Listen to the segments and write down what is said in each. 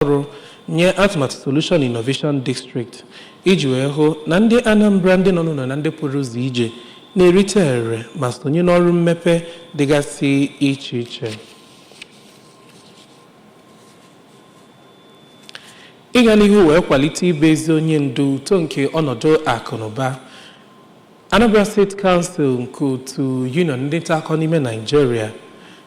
ọrụ nye atụmatụ Solution Innovation District iji wee hụ na ndị Anambra ndị nọ n'ụlọ na ndị pụrụ ụzọ ije na-erite ere ma sonye n'ọrụ mmepe dịgasị iche iche. Ịga n'ihu wee kwalite ibe ezi onye ndu uto nke ọnọdụ akụ na ụba, Anambra State Council nke otu Union ndị nta akụkọ n'ime Nigeria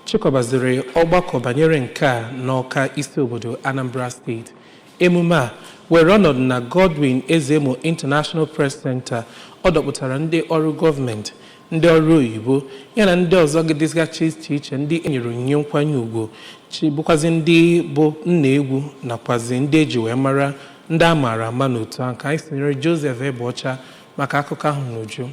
chịkọbaziri ọgbakọ banyere nke a n'Awka isi obodo Anambra State. Emume a were ọnọdụ na Godwin Ezemo International Press Center. Ọ dọpụtara ndị ọrụ gọọmenti, ndị ọrụ oyibo yana ndị ọzọ dịgasị iche iche ndị enyere onyinye nkwanye ùgwù bụkwazi ndị bụ nna egwu nakwazi ndị eji wee mara ndị a maara ama n'otu ahụ. Ka anyị sonyere Joseph Ebọcha maka akụkọ ahụ n'uju.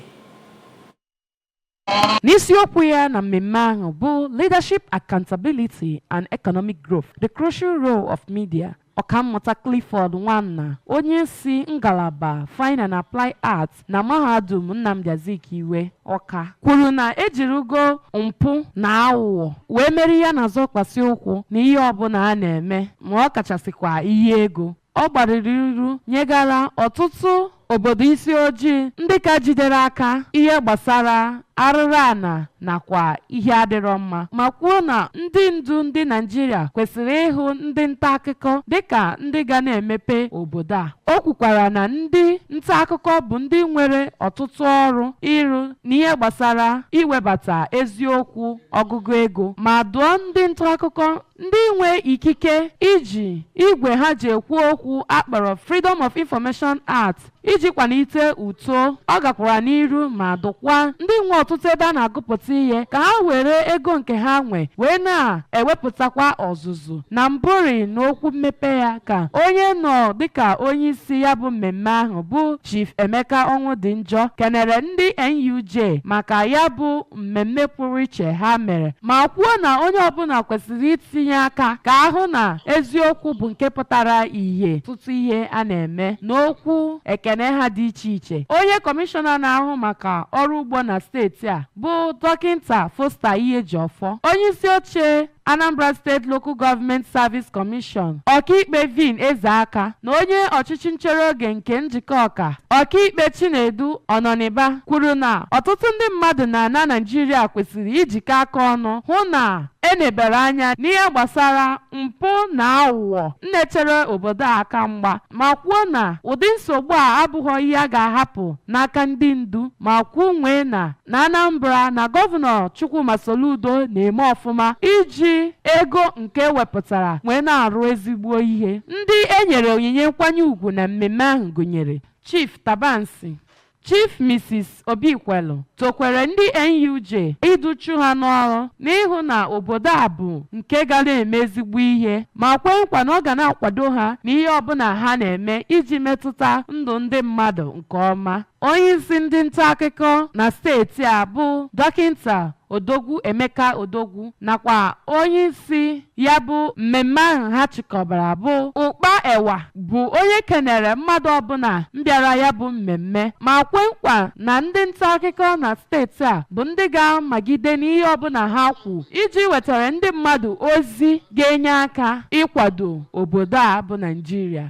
N'isiokwu ya na mmemme ahụ bụ Leadership, Accountability and Economic Growth, the Crucial Role of Media, Ọkammụta Clifford Nwanna, onye si ngalaba Fine and Applied Arts na Mahadum Nnamdi Azikiwe Ọka, kwuru na ejirigo mpụ na aghụghọ wee meri ya n'azụ kwasị ụkwụ na ihe ọbụla a na-eme, ma ọ kachasịkwa ihe ego. Ọ gbariri iru nyegara ọtụtụ obodo isi ojii ndị ka jidere aka ihe gbasara arụrụ ana nakwa ihe adịrọ mma, ma kwuo na ndị ndu ndị Naịjirịa kwesịrị ịhụ ndị nta akụkọ dịka ndị ga na-emepe obodo a. O kwukwara na ndị nta akụkọ bụ ndị nwere ọtụtụ ọrụ ịrụ n'ihe gbasara iwebata eziokwu ọgụgụ ego, ma dụọ ndị nta akụkọ ndị nwe ikike iji igwe ha ji ekwu okwu akpọrọ Freedom of Information Act iji kwalite uto. Ọ gakwara n'iru ma dụkwa ndị nwe ọtụtụ ebe a na-agụpụta ihe ka ha were ego nke ha nwe wee na-ewepụtakwa ọzụzụ na mbụri n'okwu mmepe ya, ka onye nọ dịka onye isi ya bụ mmemme ahụ bụ Chief Emeka Ọnwụdịnjọ kenere ndị NUJ maka ya bụ mmemme pụrụ iche ha mere, ma kwuo na onye ọbụla kwesịrị itinye aka ka ahụ na eziokwu bụ nke pụtara ihe tụtụ ihe a na-eme n'okwu ekene ha dị iche iche. Onye kọmishọna na-ahụ maka ọrụ ugbo na steeti a bụ Dọkịnta Foster Ihejiọfọ, onye isi oche Anambra State Local Government Service Commission, ọkaikpe Vin Ezeaka na onye ọchịchị nchere oge nke njikọ ọka ọkaikpe Chinedu Ọnọniba kwuru na ọtụtụ ndị mmadụ na Naịjirịa kwesịrị ijikọ aka ọnụ hụ na enebere anya n'ihe gbasara mpụ na aghụghọ na-echere obodo aka mgba, ma kwuo na ụdị nsogbu a abụghị ihe a ga-ahapụ n'aka ndị ndu, ma kwuo nwee na Anambra na gọvanọ Chukwuma Soludo na-eme ọfụma iji ego nke wepụtara wee na-arụ ezigbo ihe. Ndị enyere onyinye nkwanye ùgwù na mmemme ahụ gụnyere Chief Tabansi, Chief Mrs. Obikwelu tokwere ndị NUJ iduchu ha n'ọrụ n'ihu na obodo a bụ nke ga na-eme ezigbo ihe, ma kwee nkwa na ọ ga na-akwado ha n'ihe ọbụla ha na-eme isi metụta ndụ ndị mmadụ nke ọma. Onye isi ndị nta akụkọ na steeti a bụ Dọkịnta Odogwu Emeka Odogwu nakwa onye isi ya bụ mmemme ahụ ha chịkọbara bụ Ụkpa Ewa bụ onye kenere mmadụ ọbụla mbịara ya bụ mmemme, ma kwe nkwa na ndị nta akụkọ na steeti a bụ ndị ga-amagide n'ihe ọbụla ha kwu iji wetara ndị mmadụ ozi ga-enye aka ịkwado obodo a bụ Naịjirịa.